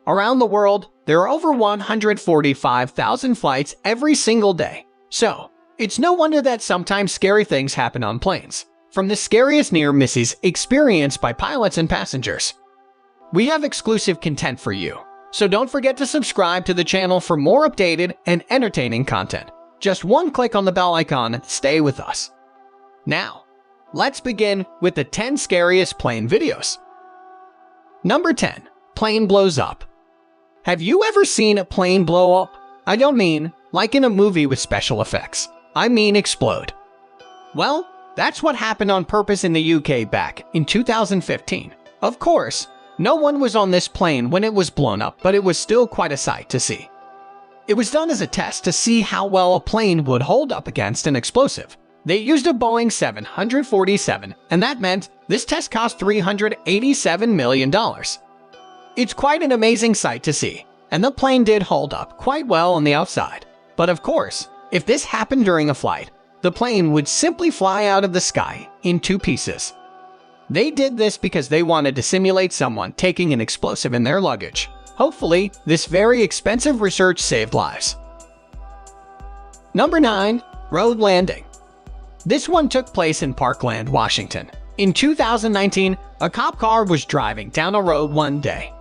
Around the world, there are over 145,000 flights every single day. So, it's no wonder that sometimes scary things happen on planes. From the scariest near misses experienced by pilots and passengers, we have exclusive content for you. So don't forget to subscribe to the channel for more updated and entertaining content. Just one click on the bell icon and stay with us. Now, let's begin with the 10 scariest plane videos. Number 10. Plane blows up. Have you ever seen a plane blow up? I don't mean like in a movie with special effects. I mean explode. Well, that's what happened on purpose in the UK back in 2015. Of course, no one was on this plane when it was blown up, but it was still quite a sight to see. It was done as a test to see how well a plane would hold up against an explosive. They used a Boeing 747, and that meant this test cost $387 million. It's quite an amazing sight to see, and the plane did hold up quite well on the outside. But of course, if this happened during a flight, the plane would simply fly out of the sky in 2 pieces. They did this because they wanted to simulate someone taking an explosive in their luggage. Hopefully, this very expensive research saved lives. Number 9. Road landing. This one took place in Parkland, Washington. In 2019, a cop car was driving down a road one day.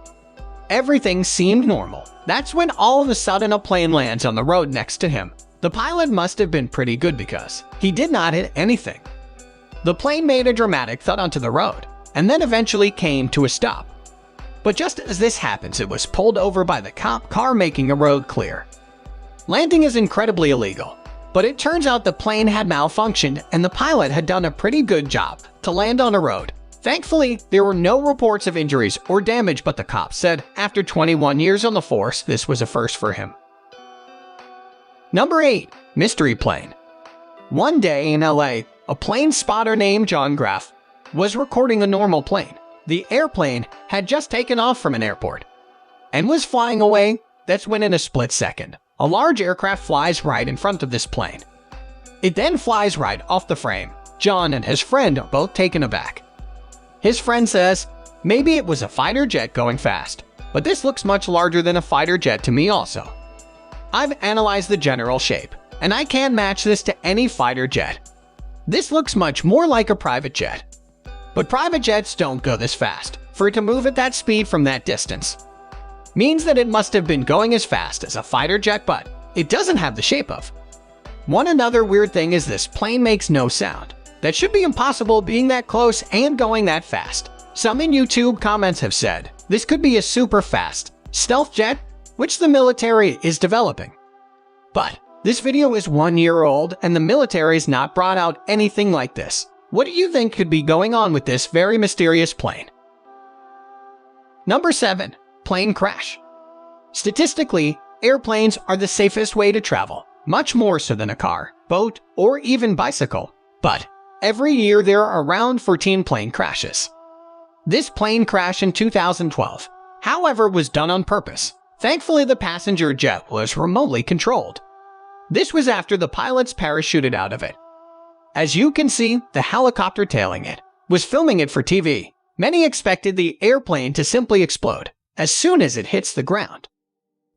Everything seemed normal. That's when all of a sudden a plane lands on the road next to him. The pilot must have been pretty good because he did not hit anything. The plane made a dramatic thud onto the road, and then eventually came to a stop. But just as this happens, it was pulled over by the cop car, making a road clear. Landing is incredibly illegal, but it turns out the plane had malfunctioned and the pilot had done a pretty good job to land on a road. Thankfully, there were no reports of injuries or damage, but the cop said after 21 years on the force, this was a first for him. Number 8. Mystery plane. One day in LA, a plane spotter named John Graff was recording a normal plane. The airplane had just taken off from an airport and was flying away. That's when in a split second, a large aircraft flies right in front of this plane. It then flies right off the frame. John and his friend are both taken aback. His friend says, maybe it was a fighter jet going fast, but this looks much larger than a fighter jet to me also. I've analyzed the general shape, and I can't match this to any fighter jet. This looks much more like a private jet. But private jets don't go this fast. For it to move at that speed from that distance means that it must have been going as fast as a fighter jet, but it doesn't have the shape of one. Another weird thing is this plane makes no sound. That should be impossible, being that close and going that fast. Some in YouTube comments have said this could be a super fast stealth jet, which the military is developing. But this video is 1 year old and the military's not brought out anything like this. What do you think could be going on with this very mysterious plane? Number 7. Plane crash. Statistically, airplanes are the safest way to travel, much more so than a car, boat, or even bicycle. But every year there are around 14 plane crashes. This plane crash in 2012, however, was done on purpose. Thankfully, the passenger jet was remotely controlled. This was after the pilots parachuted out of it. As you can see, the helicopter tailing it was filming it for TV. Many expected the airplane to simply explode as soon as it hits the ground.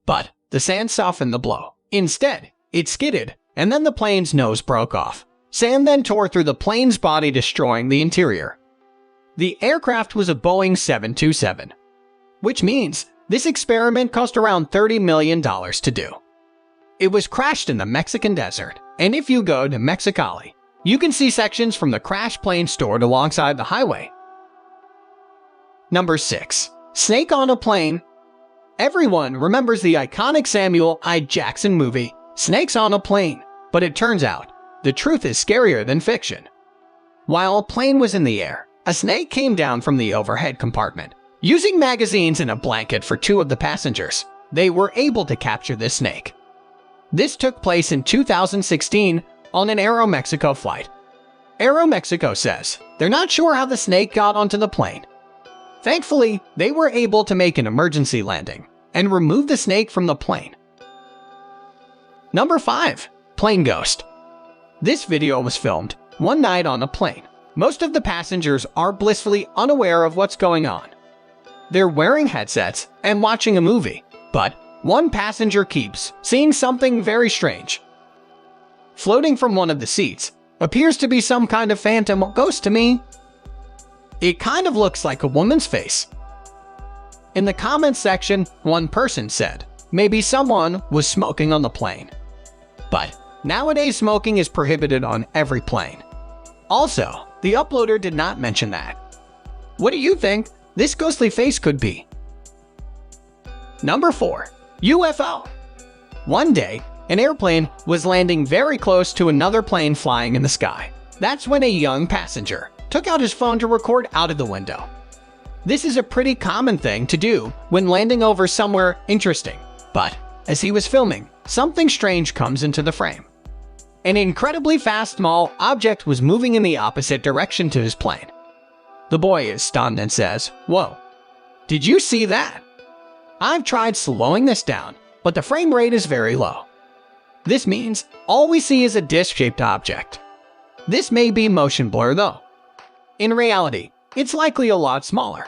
But the sand softened the blow. Instead, it skidded, and then the plane's nose broke off. Sand then tore through the plane's body, destroying the interior. The aircraft was a Boeing 727, which means this experiment cost around $30 million to do. It was crashed in the Mexican desert, and if you go to Mexicali, you can see sections from the crashed plane stored alongside the highway. Number 6. Snake on a plane. Everyone remembers the iconic Samuel L. Jackson movie, Snakes on a Plane, but it turns out the truth is scarier than fiction. While a plane was in the air, a snake came down from the overhead compartment. Using magazines and a blanket for 2 of the passengers, they were able to capture this snake. This took place in 2016 on an Aeromexico flight. Aeromexico says they're not sure how the snake got onto the plane. Thankfully, they were able to make an emergency landing and remove the snake from the plane. Number 5. Plane ghost. This video was filmed one night on a plane. Most of the passengers are blissfully unaware of what's going on. They're wearing headsets and watching a movie, but one passenger keeps seeing something very strange. Floating from one of the seats appears to be some kind of phantom or ghost to me. It kind of looks like a woman's face. In the comments section, one person said, maybe someone was smoking on the plane. But nowadays smoking is prohibited on every plane. Also, the uploader did not mention that. What do you think this ghostly face could be? Number 4. UFO. One day, an airplane was landing very close to another plane flying in the sky. That's when a young passenger took out his phone to record out of the window. This is a pretty common thing to do when landing over somewhere interesting. But as he was filming, something strange comes into the frame. An incredibly fast small object was moving in the opposite direction to his plane. The boy is stunned and says, "Whoa, did you see that? I've tried slowing this down, but the frame rate is very low." This means all we see is a disc-shaped object. This may be motion blur though. In reality, it's likely a lot smaller.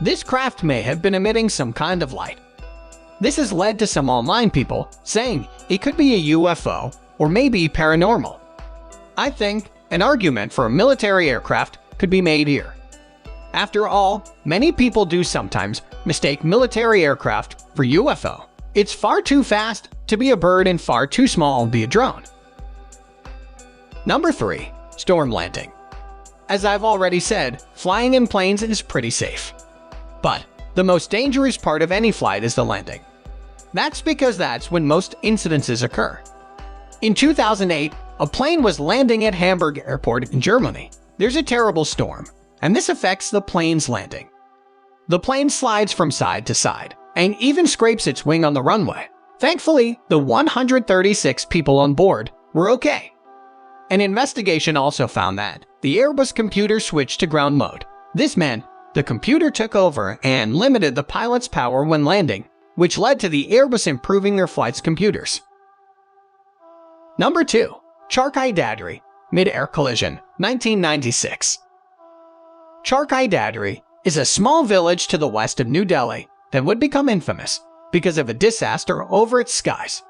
This craft may have been emitting some kind of light. This has led to some online people saying it could be a UFO or maybe paranormal. I think an argument for a military aircraft could be made here. After all, many people do sometimes mistake military aircraft for UFO. It's far too fast to be a bird and far too small to be a drone. Number 3. Storm landing. As I've already said, flying in planes is pretty safe. But the most dangerous part of any flight is the landing. That's because that's when most incidences occur. In 2008, a plane was landing at Hamburg Airport in Germany. There's a terrible storm, and this affects the plane's landing. The plane slides from side to side, and even scrapes its wing on the runway. Thankfully, the 136 people on board were okay. An investigation also found that the Airbus computer switched to ground mode. This meant the computer took over and limited the pilot's power when landing, which led to the Airbus improving their flight's computers. Number 2. Charkhi Dadri, mid-air collision, 1996. Charkhi Dadri is a small village to the west of New Delhi that would become infamous because of a disaster over its skies.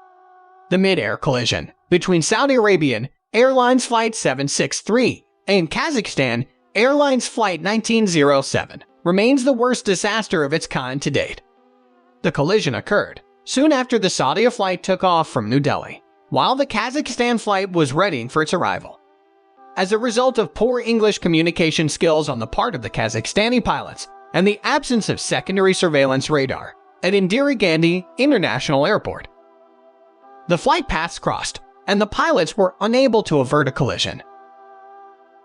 The mid-air collision between Saudi Arabian Airlines Flight 763 and Kazakhstan Airlines Flight 1907 remains the worst disaster of its kind to date. The collision occurred soon after the Saudi flight took off from New Delhi, while the Kazakhstan flight was readying for its arrival. As a result of poor English communication skills on the part of the Kazakhstani pilots and the absence of secondary surveillance radar at Indira Gandhi International Airport, the flight paths crossed, and the pilots were unable to avert a collision.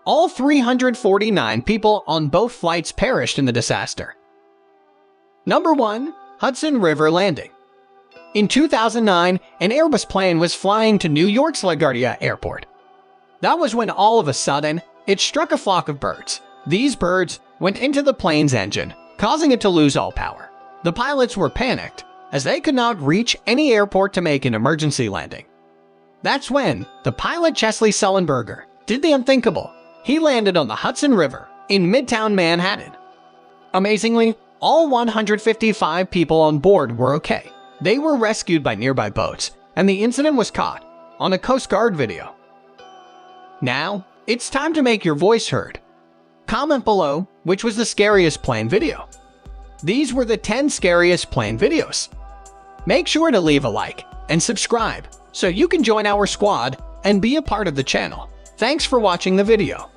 All 349 people on both flights perished in the disaster. Number 1. Hudson River landing. In 2009, an Airbus plane was flying to New York's LaGuardia Airport. That was when all of a sudden, it struck a flock of birds. These birds went into the plane's engine, causing it to lose all power. The pilots were panicked, as they could not reach any airport to make an emergency landing. That's when the pilot Chesley Sullenberger did the unthinkable. He landed on the Hudson River in Midtown Manhattan. Amazingly, all 155 people on board were okay. They were rescued by nearby boats, and the incident was caught on a Coast Guard video. Now, it's time to make your voice heard. Comment below which was the scariest plane video. These were the 10 scariest plane videos. Make sure to leave a like and subscribe so you can join our squad and be a part of the channel. Thanks for watching the video.